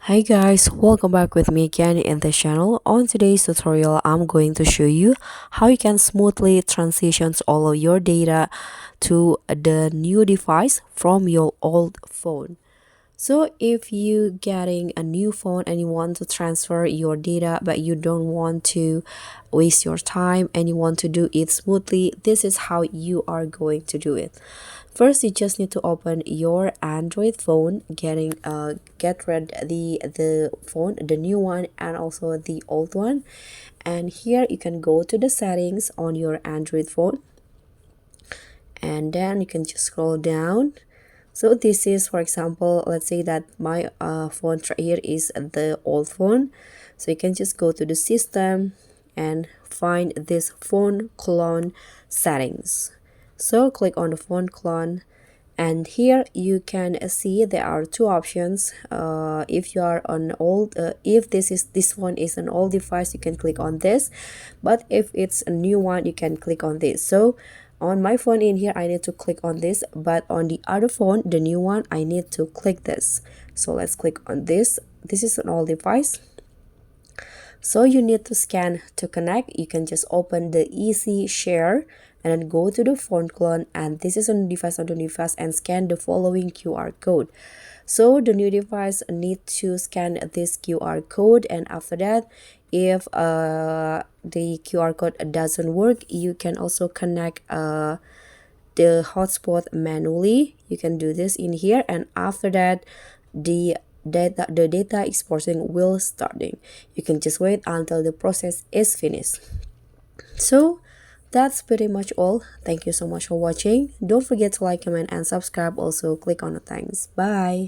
Hi guys, welcome back with me again in the channel. On today's tutorial, I'm going to show you how you can smoothly transition all of your data to the new device from your old phone. So if you getting a new phone and you want to transfer your data but you don't want to waste your time and you want to do it smoothly, this is how you are going to do it. First, you just need to open your Android phone, get rid the phone, the new one and also the old one. And here you can go to the settings on your Android phone, and then you can just scroll down. So this is, for example, let's say that my phone right here is the old phone. So you can just go to the system and find this phone clone settings. So click on the phone clone, and here you can see there are two options. If you are on old, if this one is an old device, you can click on this, but if it's a new one, you can click on this. So on my phone in here, I need to click on this, but on the other phone, the new one, I need to click this. So let's click on this. This is an old device, so you need to scan to connect. You can just open the easy share and then go to the phone clone, and this is on the device and scan the following QR code. So the new device need to scan this QR code, and after that, if the QR code doesn't work, you can also connect the hotspot manually. You can do this in here, and after that the data exporting will starting. You can just wait until the process is finished. So that's pretty much all. Thank you so much for watching. Don't forget to like, comment and subscribe. Also click on the thanks. Bye.